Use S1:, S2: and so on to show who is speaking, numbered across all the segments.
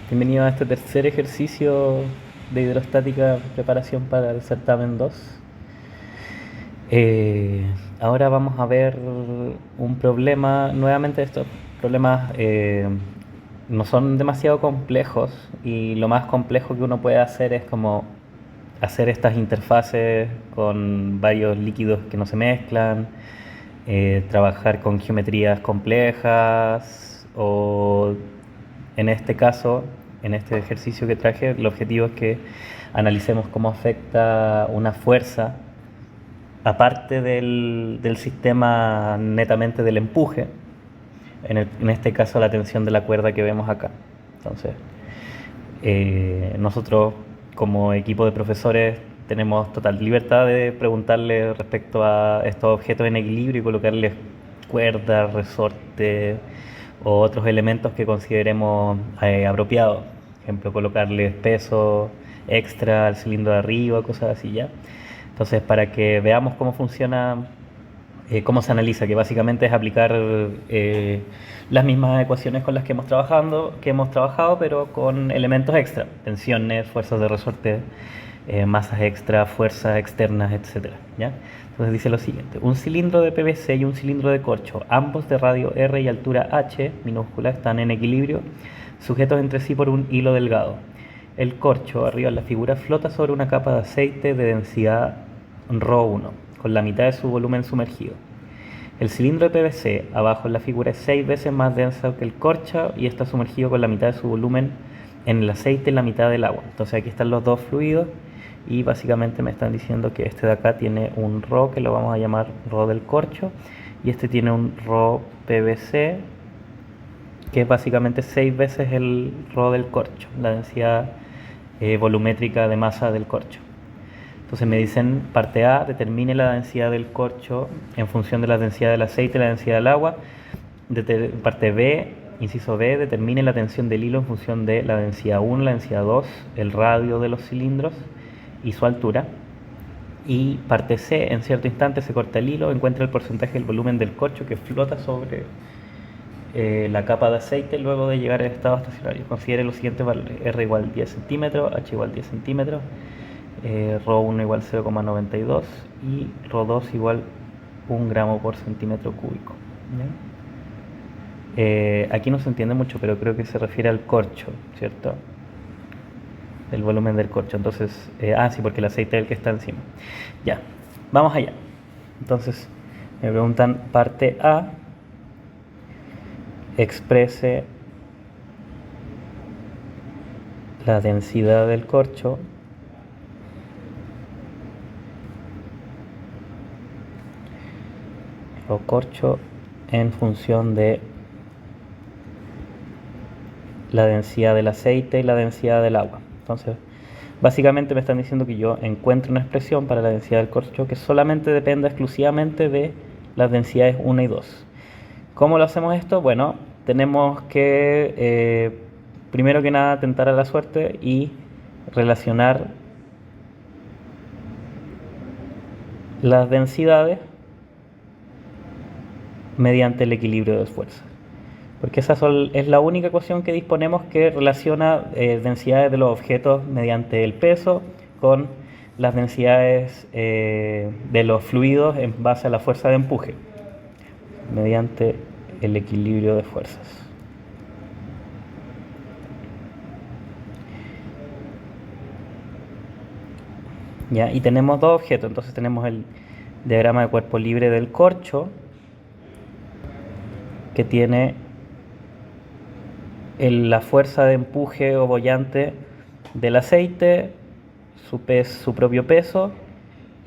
S1: Bienvenido a este tercer ejercicio de hidrostática preparación para el certamen 2. Ahora vamos a ver un problema. Nuevamente estos problemas no son demasiado complejos y lo más complejo que uno puede hacer es como hacer estas interfaces con varios líquidos que no se mezclan, trabajar con geometrías complejas o en este caso, en este ejercicio que traje, el objetivo es que analicemos cómo afecta una fuerza, aparte del sistema netamente del empuje, en este caso la tensión de la cuerda que vemos acá. Entonces, nosotros como equipo de profesores tenemos total libertad de preguntarle respecto a estos objetos en equilibrio y colocarles cuerdas, resortes o otros elementos que consideremos apropiados. Por ejemplo, colocarles peso extra al cilindro de arriba, cosas así ya. Entonces, para que veamos cómo funciona, cómo se analiza, que básicamente es aplicar las mismas ecuaciones con las que hemos trabajado, pero con elementos extra, tensiones, fuerzas de resorte, masas extra, fuerzas externas, etcétera, ¿ya? Entonces dice lo siguiente: un cilindro de PVC y un cilindro de corcho, ambos de radio R y altura H minúscula, están en equilibrio, sujetos entre sí por un hilo delgado. El corcho, arriba en la figura, flota sobre una capa de aceite de densidad ρ1, con la mitad de su volumen sumergido. El cilindro de PVC, abajo en la figura, es 6 veces más denso que el corcho y está sumergido con la mitad de su volumen en el aceite y la mitad del agua. Entonces aquí están los dos fluidos y básicamente me están diciendo que este de acá tiene un ρ, que lo vamos a llamar ρ del corcho, y este tiene un ρ PVC, que es básicamente 6 veces el ρ del corcho, la densidad volumétrica de masa del corcho. Entonces me dicen, parte A, determine la densidad del corcho en función de la densidad del aceite y la densidad del agua. Parte B, inciso B, determine la tensión del hilo en función de la densidad 1, la densidad 2, el radio de los cilindros y su altura. Y parte C, en cierto instante se corta el hilo, encuentra el porcentaje del volumen del corcho que flota sobre la capa de aceite luego de llegar al estado estacionario. Considere los siguientes valores: R igual 10 centímetros, H igual 10 centímetros, ρ1 igual 0,92 y ρ2 igual 1 gramo por centímetro cúbico. Aquí no se entiende mucho, pero creo que se refiere al corcho, ¿cierto? El volumen del corcho. Entonces, sí, porque el aceite es el que está encima. Ya, vamos allá. Entonces, me preguntan, parte A, exprese la densidad del corcho o corcho en función de la densidad del aceite y la densidad del agua. Entonces, básicamente me están diciendo que yo encuentro una expresión para la densidad del corcho que solamente dependa exclusivamente de las densidades 1 y 2. ¿Cómo lo hacemos esto? Bueno, tenemos que, primero que nada, tentar a la suerte y relacionar las densidades mediante el equilibrio de fuerzas. Porque esa es la única ecuación que disponemos que relaciona densidades de los objetos mediante el peso con las densidades de los fluidos en base a la fuerza de empuje, mediante el equilibrio de fuerzas. ¿Ya? Y tenemos dos objetos, entonces tenemos el diagrama de cuerpo libre del corcho, que tiene la fuerza de empuje o boyante del aceite, su propio peso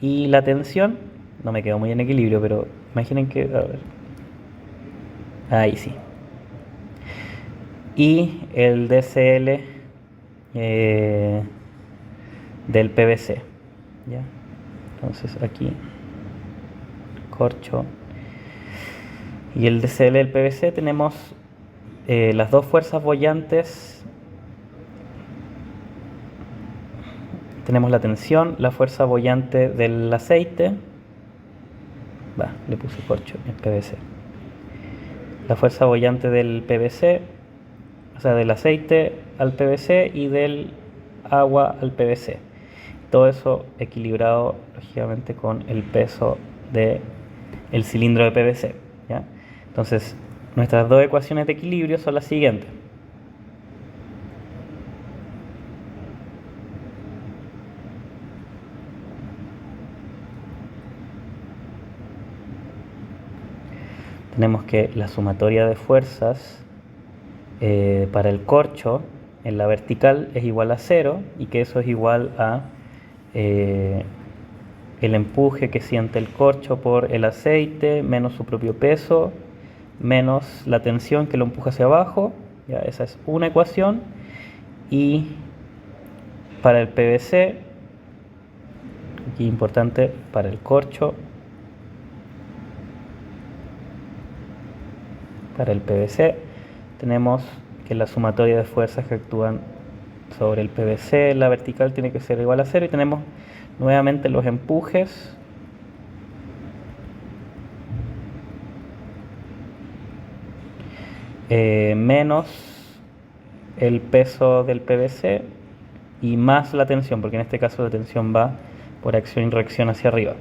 S1: y la tensión. No me quedo muy en equilibrio, pero imaginen que, a ver, ahí sí. Y el DCL del PVC, ¿ya? Entonces aquí corcho y el DCL del PVC tenemos las dos fuerzas bollantes. Tenemos la tensión, la fuerza boyante del aceite. Le puse corcho en PVC. La fuerza boyante del PVC o sea, del aceite al PVC y del agua al PVC. Todo eso equilibrado, lógicamente, con el peso del cilindro de PVC, ¿ya? Entonces, nuestras dos ecuaciones de equilibrio son las siguientes. Tenemos que la sumatoria de fuerzas para el corcho en la vertical es igual a 0 y que eso es igual a el empuje que siente el corcho por el aceite menos su propio peso menos la tensión que lo empuja hacia abajo. Ya, esa es una ecuación. Y para el PVC, aquí importante, para el corcho, para el PVC tenemos que la sumatoria de fuerzas que actúan sobre el PVC, la vertical, tiene que ser igual a 0 y tenemos nuevamente los empujes menos el peso del PVC y más la tensión, porque en este caso la tensión va por acción y reacción hacia arriba.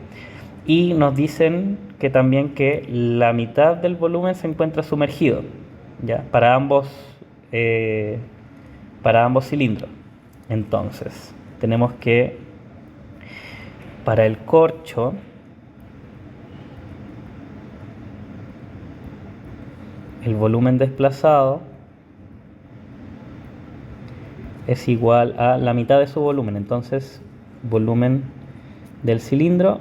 S1: Y nos dicen que también que la mitad del volumen se encuentra sumergido, ¿ya? Para ambos cilindros. Entonces, tenemos que para el corcho el volumen desplazado es igual a la mitad de su volumen. Entonces, volumen del cilindro,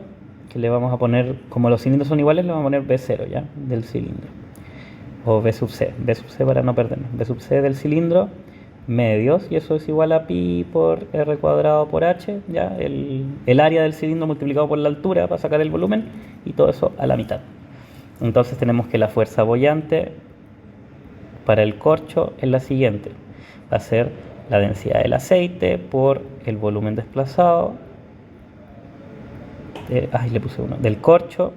S1: que le vamos a poner, como los cilindros son iguales, le vamos a poner V0, ¿ya? Del cilindro. O V sub C para no perdernos. V sub C del cilindro, medios, y eso es igual a pi por r cuadrado por h, ¿ya? El área del cilindro multiplicado por la altura para sacar el volumen, y todo eso a la mitad. Entonces tenemos que la fuerza boyante para el corcho es la siguiente. Va a ser la densidad del aceite por el volumen desplazado del corcho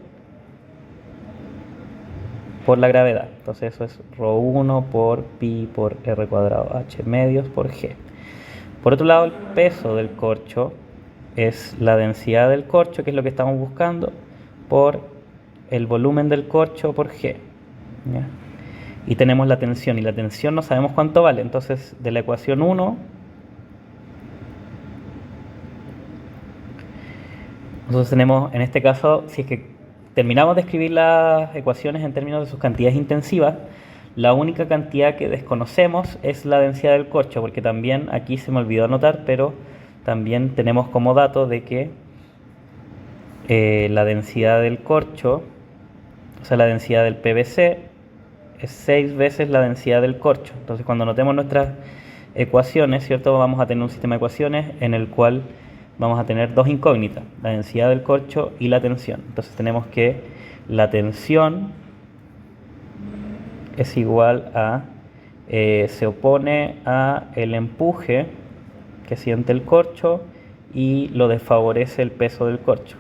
S1: por la gravedad. Entonces eso es ρ1 por pi por r cuadrado h medios por g. Por otro lado, el peso del corcho es la densidad del corcho, que es lo que estamos buscando, por el volumen del corcho por g, ¿ya? Y tenemos la tensión, y la tensión no sabemos cuánto vale. Entonces, de la ecuación 1, nosotros tenemos, en este caso, si es que terminamos de escribir las ecuaciones en términos de sus cantidades intensivas, la única cantidad que desconocemos es la densidad del corcho, porque también aquí se me olvidó anotar, pero también tenemos como dato de que la densidad del corcho, o sea, la densidad del PVC, es 6 veces la densidad del corcho. Entonces, cuando notemos nuestras ecuaciones, ¿cierto? Vamos a tener un sistema de ecuaciones en el cual vamos a tener dos incógnitas, la densidad del corcho y la tensión. Entonces tenemos que la tensión es igual a, se opone a el empuje que siente el corcho y lo desfavorece el peso del corcho,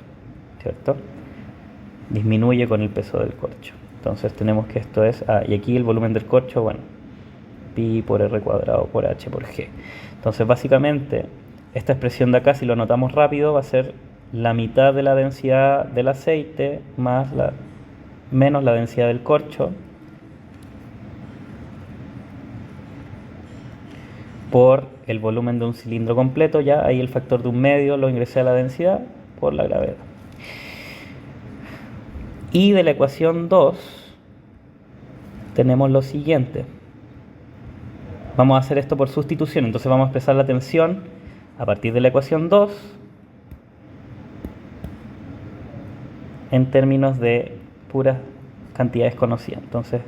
S1: ¿cierto? Disminuye con el peso del corcho. Entonces tenemos que esto es, y aquí el volumen del corcho, bueno, pi por r cuadrado por h por g. Entonces básicamente esta expresión de acá, si lo anotamos rápido, va a ser la mitad de la densidad del aceite menos la densidad del corcho por el volumen de un cilindro completo. Ya ahí el factor de 1/2 lo ingresé a la densidad por la gravedad. Y de la ecuación 2 tenemos lo siguiente. Vamos a hacer esto por sustitución. Entonces vamos a expresar la tensión a partir de la ecuación 2 en términos de puras cantidades conocidas. Entonces,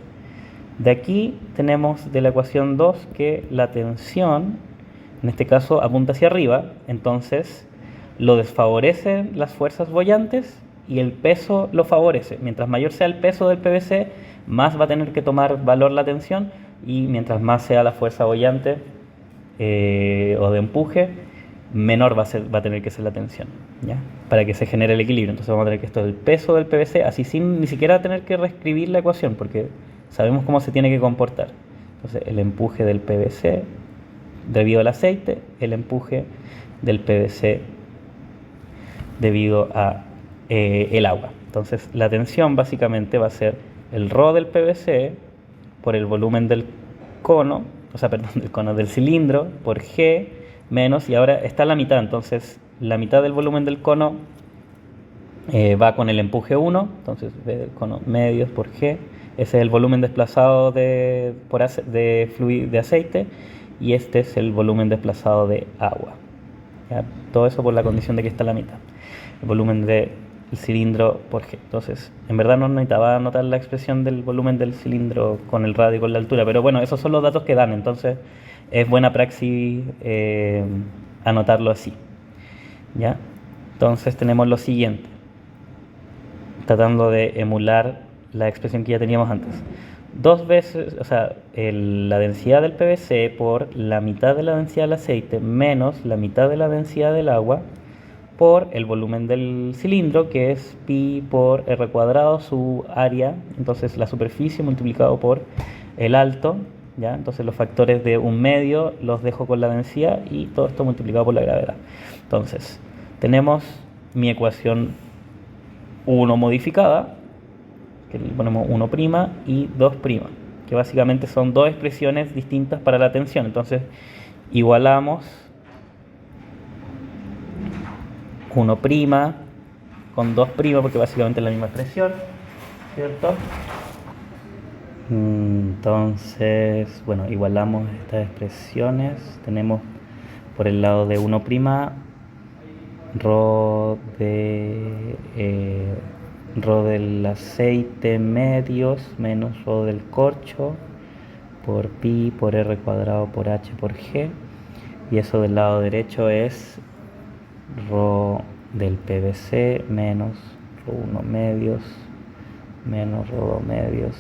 S1: de aquí tenemos de la ecuación 2 que la tensión, en este caso, apunta hacia arriba. Entonces, lo desfavorecen las fuerzas boyantes y el peso lo favorece. Mientras mayor sea el peso del PVC, más va a tener que tomar valor la tensión, y mientras más sea la fuerza boyante o de empuje, menor va a tener que ser la tensión, ¿ya? Para que se genere el equilibrio. Entonces vamos a tener que esto es el peso del PVC, así sin ni siquiera tener que reescribir la ecuación, porque sabemos cómo se tiene que comportar. Entonces el empuje del PVC debido al aceite, el empuje del PVC debido a el agua. Entonces la tensión básicamente va a ser el ρ del PVC por el volumen del cono, o sea, perdón, del cono del cilindro por G menos, y ahora está la mitad, entonces la mitad del volumen del cono va con el empuje 1, entonces V del cono medios por G, ese es el volumen desplazado de aceite, y este es el volumen desplazado de agua. ¿Ya? Todo eso por la condición de que está la mitad. El volumen del cilindro por G. Entonces, en verdad no necesitaba anotar la expresión del volumen del cilindro con el radio y con la altura, pero bueno, esos son los datos que dan, entonces es buena praxis anotarlo así. ¿Ya? Entonces tenemos lo siguiente, tratando de emular la expresión que ya teníamos antes. 2 veces, o sea, la densidad del PVC por la mitad de la densidad del aceite menos la mitad de la densidad del agua por el volumen del cilindro, que es pi por r cuadrado, su área, entonces la superficie multiplicado por el alto, ¿ya? Entonces los factores de un medio los dejo con la densidad y todo esto multiplicado por la gravedad. Entonces, tenemos mi ecuación 1 modificada, que le ponemos 1' y 2', que básicamente son dos expresiones distintas para la tensión. Entonces igualamos 1' con 2', porque básicamente es la misma expresión, ¿cierto? Entonces, bueno, igualamos estas expresiones. Tenemos por el lado de 1' ρ del aceite medios menos ρ del corcho por pi por r cuadrado por h por g, y eso del lado derecho es ρ del PVC menos ρ1 medios menos ρ2 medios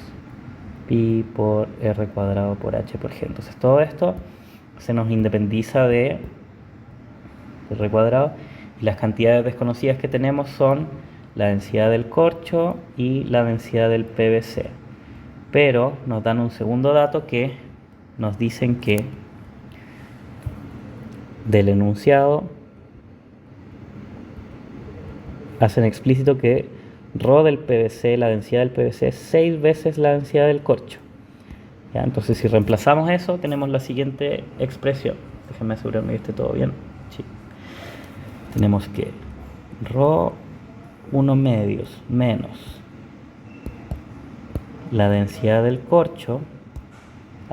S1: pi por r cuadrado por h por g. Entonces todo esto se nos independiza de r cuadrado, y las cantidades desconocidas que tenemos son la densidad del corcho y la densidad del PVC, pero nos dan un segundo dato que nos dicen que del enunciado hacen explícito que ρ del PVC, la densidad del PVC es 6 veces la densidad del corcho. ¿Ya? Entonces si reemplazamos eso tenemos la siguiente expresión. Déjenme asegurarme que esté todo bien. Sí. Tenemos que ρ 1 medios menos la densidad del corcho,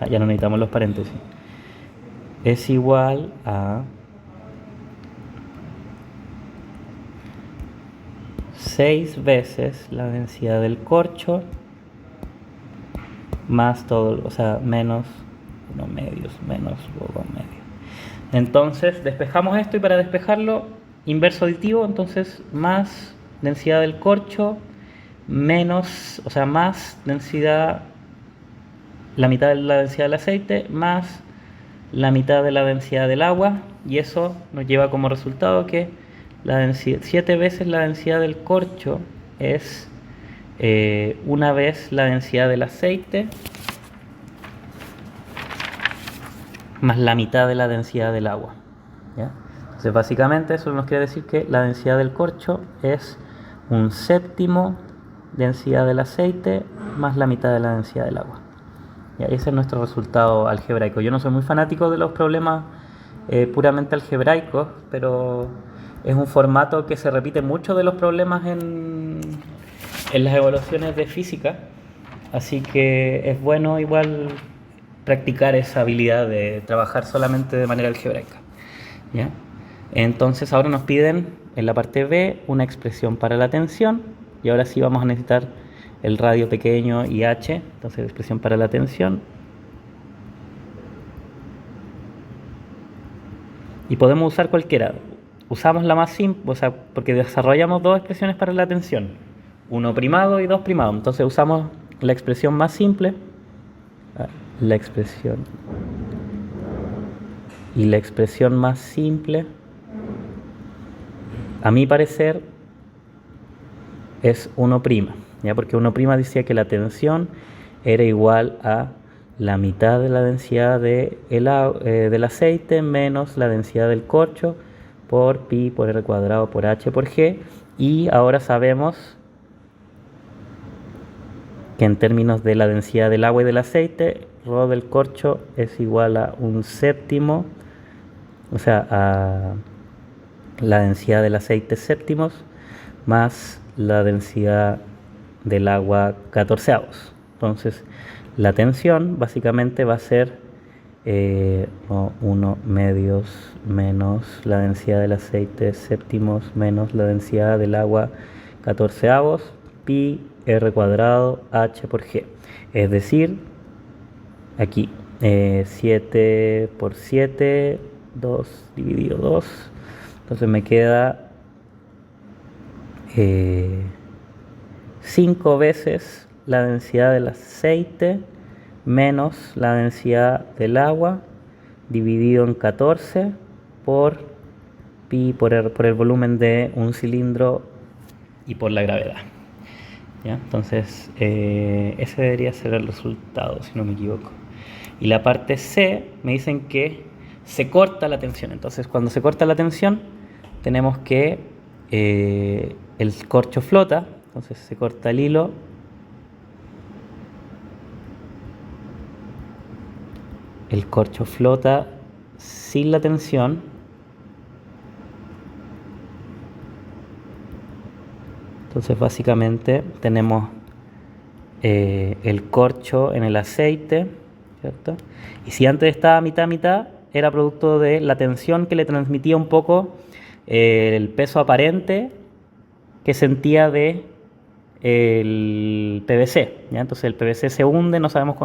S1: ya no necesitamos los paréntesis, es igual a 6 veces la densidad del corcho más todo, o sea, menos 1 medios menos 2 medios. Entonces despejamos esto, y para despejarlo, inverso aditivo, entonces más densidad del corcho menos, o sea, más densidad, la mitad de la densidad del aceite más la mitad de la densidad del agua, y eso nos lleva como resultado que la densidad, 7 veces la densidad del corcho es una vez la densidad del aceite más la mitad de la densidad del agua. ¿Ya? Entonces básicamente eso nos quiere decir que la densidad del corcho es 1/7 densidad del aceite más la mitad de la densidad del agua. Y ese es nuestro resultado algebraico. Yo no soy muy fanático de los problemas puramente algebraicos, pero es un formato que se repite mucho de los problemas en las evaluaciones de física, así que es bueno igual practicar esa habilidad de trabajar solamente de manera algebraica. ¿Ya? Entonces ahora nos piden en la parte B una expresión para la tensión, y ahora sí vamos a necesitar el radio pequeño y h, entonces la expresión para la tensión, y podemos usar cualquiera. Usamos la más simple, o sea, porque desarrollamos dos expresiones para la tensión, 1' y 2', entonces usamos la expresión más simple, la expresión más simple, a mi parecer, es 1', ¿ya? Porque 1' decía que la tensión era igual a la mitad de la densidad del aceite menos la densidad del corcho por pi por r cuadrado por h por g. Y ahora sabemos que en términos de la densidad del agua y del aceite, ρ del corcho es igual a un séptimo, o sea, a la densidad del aceite séptimos más la densidad del agua catorceavos. Entonces, la tensión básicamente va a ser 1 medios menos la densidad del aceite séptimos menos la densidad del agua catorceavos pi r cuadrado h por g. Es decir, aquí 7 por 7, 2 dividido 2. Entonces me queda 5 veces la densidad del aceite menos la densidad del agua dividido en 14 por pi por el volumen de un cilindro y por la gravedad. ¿Ya? Entonces ese debería ser el resultado, si no me equivoco. Y la parte C me dicen que se corta la tensión. Entonces cuando se corta la tensión tenemos que el corcho flota. Entonces se corta el hilo. El corcho flota sin la tensión. Entonces básicamente tenemos el corcho en el aceite, ¿cierto? Y si antes estaba mitad, era producto de la tensión que le transmitía un poco el peso aparente que sentía de el PVC, ¿ya? Entonces el PVC se hunde, no sabemos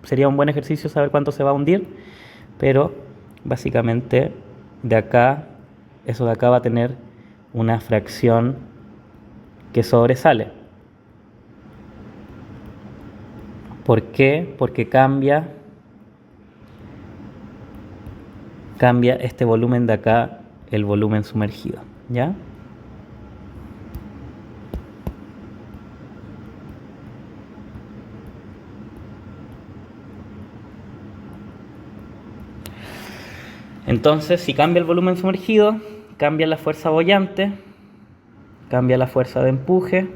S1: sería un buen ejercicio saber cuánto se va a hundir, pero básicamente de acá, eso de acá va a tener una fracción que sobresale. ¿Por qué? Porque cambia este volumen de acá, el volumen sumergido, ¿ya? Entonces, si cambia el volumen sumergido, cambia la fuerza boyante, cambia la fuerza de empuje,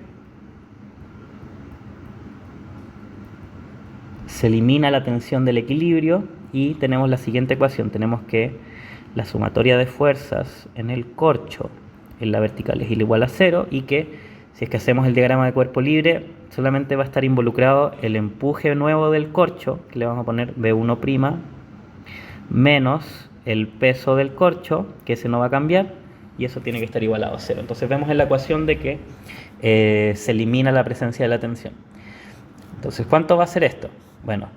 S1: se elimina la tensión del equilibrio y tenemos la siguiente ecuación. Tenemos que la sumatoria de fuerzas en el corcho en la vertical es igual a 0 y que si es que hacemos el diagrama de cuerpo libre solamente va a estar involucrado el empuje nuevo del corcho, que le vamos a poner B1' menos el peso del corcho, que ese no va a cambiar, y eso tiene que estar igualado a 0. Entonces vemos en la ecuación de que se elimina la presencia de la tensión. Entonces, ¿cuánto va a ser esto? Bueno,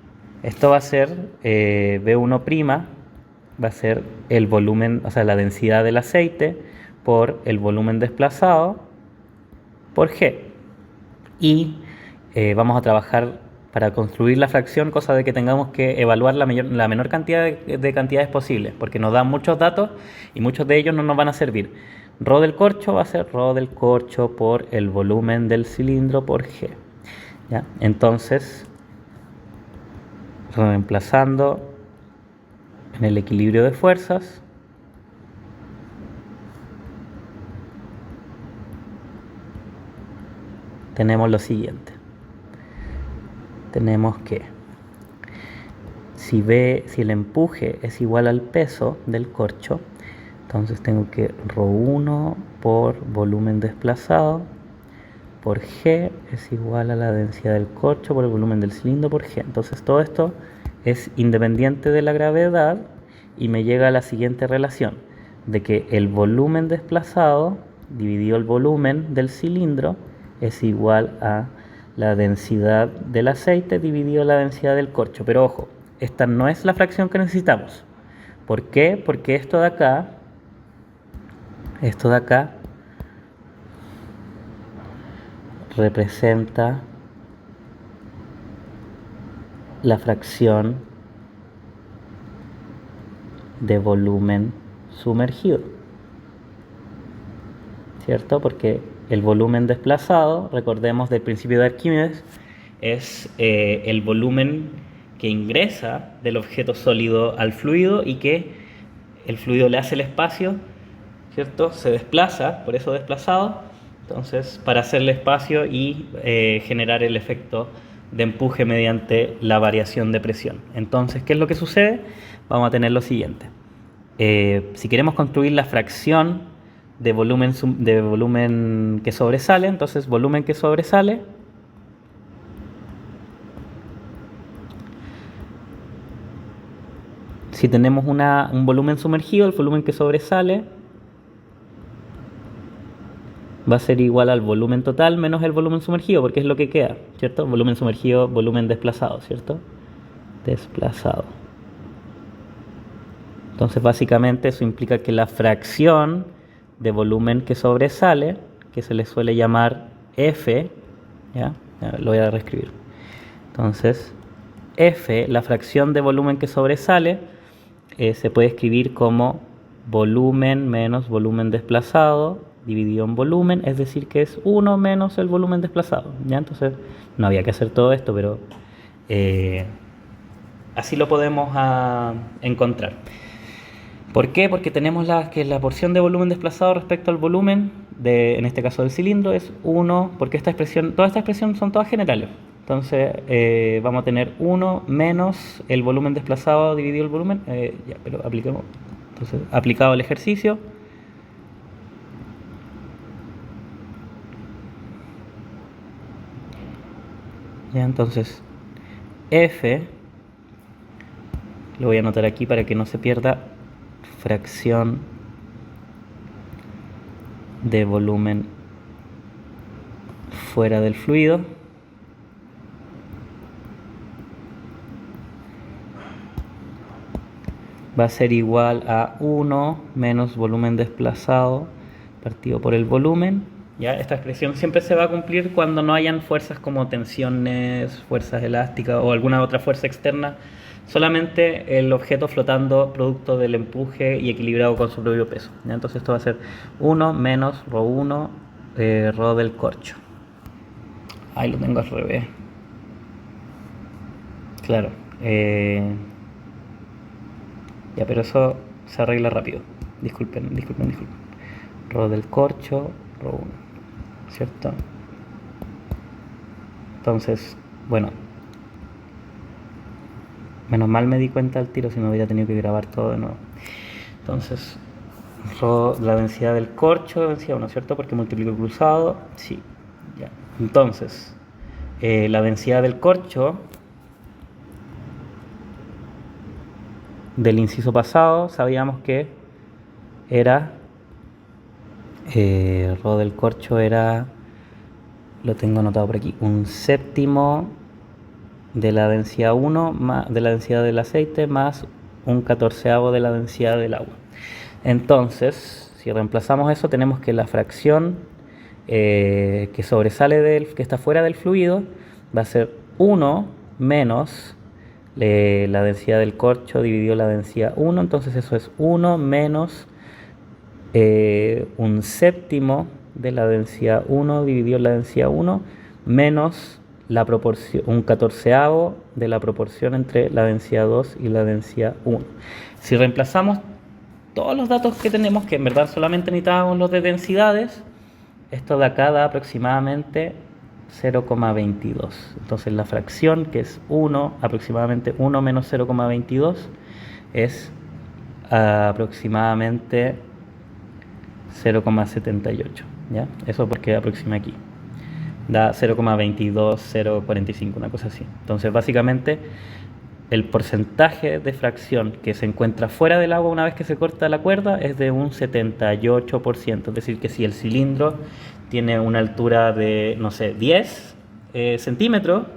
S1: esto va a ser B1', va a ser el volumen, o sea, la densidad del aceite por el volumen desplazado por G. Y vamos a trabajar para construir la fracción, cosa de que tengamos que evaluar la menor cantidad de cantidades posibles, porque nos dan muchos datos y muchos de ellos no nos van a servir. Ρ del corcho va a ser Ρ del corcho por el volumen del cilindro por G. ¿Ya? Entonces, reemplazando en el equilibrio de fuerzas, tenemos lo siguiente. Tenemos que si el empuje es igual al peso del corcho, entonces tengo que ρ1 por volumen desplazado por G es igual a la densidad del corcho por el volumen del cilindro por G. Entonces todo esto es independiente de la gravedad y me llega a la siguiente relación, de que el volumen desplazado dividido el volumen del cilindro es igual a la densidad del aceite dividido la densidad del corcho. Pero ojo, esta no es la fracción que necesitamos. ¿Por qué? Porque esto de acá representa la fracción de volumen sumergido, ¿cierto? Porque el volumen desplazado, recordemos del principio de Arquímedes, es el volumen que ingresa del objeto sólido al fluido y que el fluido le hace el espacio, ¿cierto? Se desplaza, por eso desplazado, entonces para hacerle espacio y generar el efecto de empuje mediante la variación de presión. Entonces, ¿qué es lo que sucede? Vamos a tener lo siguiente. Si queremos construir la fracción de volumen que sobresale, entonces volumen que sobresale si tenemos un volumen sumergido, el volumen que sobresale va a ser igual al volumen total menos el volumen sumergido, porque es lo que queda, ¿cierto? Volumen sumergido, volumen desplazado, ¿cierto? Desplazado. Entonces, básicamente eso implica que la fracción de volumen que sobresale, que se le suele llamar F, ¿ya? Lo voy a reescribir. Entonces, F, la fracción de volumen que sobresale, se puede escribir como volumen menos volumen desplazado dividido en volumen, es decir, que es 1 menos el volumen desplazado, ¿ya? Entonces, no había que hacer todo esto, pero así lo podemos encontrar. ¿Por qué? Porque tenemos que la porción de volumen desplazado respecto al volumen, en este caso del cilindro, es 1, porque todas estas expresiones son todas generales. Entonces vamos a tener 1 menos el volumen desplazado dividido el volumen, ya, pero apliquemos. Entonces, aplicado el ejercicio, ya, entonces F, lo voy a anotar aquí para que no se pierda, fracción de volumen fuera del fluido va a ser igual a 1 menos volumen desplazado partido por el volumen. ¿Ya? Esta expresión siempre se va a cumplir cuando no hayan fuerzas como tensiones, fuerzas elásticas o alguna otra fuerza externa, solamente el objeto flotando producto del empuje y equilibrado con su propio peso. ¿Ya? Entonces esto va a ser 1 menos ρ1 ρ del corcho. Ahí lo tengo al revés. Claro. Ya, pero eso se arregla rápido. Disculpen. Ρ del corcho, ρ1, ¿cierto? Entonces, bueno, menos mal me di cuenta al tiro, si no hubiera tenido que grabar todo de nuevo. Entonces, la densidad del corcho, densidad 1, ¿cierto? Porque multiplico el cruzado, sí, ya. Entonces, la densidad del corcho del inciso pasado, sabíamos que era ρ del corcho era, lo tengo anotado por aquí, 1/7 de la densidad 1 de la densidad del aceite más 1/14 de la densidad del agua. Entonces, si reemplazamos eso, tenemos que la fracción que sobresale que está fuera del fluido va a ser 1 menos la densidad del corcho dividido la densidad 1, entonces eso es 1 menos 1/7 de la densidad 1 dividido la densidad 1 menos la proporción, 1/14 de la proporción entre la densidad 2 y la densidad 1. Si reemplazamos todos los datos que tenemos, que en verdad solamente necesitábamos los de densidades, esto de acá da aproximadamente 0,22. Entonces la fracción, que es 1, aproximadamente 1 menos 0,22, es aproximadamente 0,78. ¿Ya? Eso porque aproxima aquí. Da 0,22, 0,45, una cosa así. Entonces básicamente el porcentaje de fracción que se encuentra fuera del agua una vez que se corta la cuerda es de un 78%. Es decir, que si el cilindro tiene una altura de, no sé, 10 centímetros,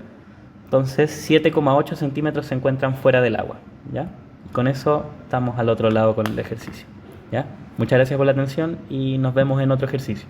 S1: entonces 7,8 centímetros se encuentran fuera del agua. ¿Ya? Con eso estamos al otro lado con el ejercicio. ¿Ya? Muchas gracias por la atención y nos vemos en otro ejercicio.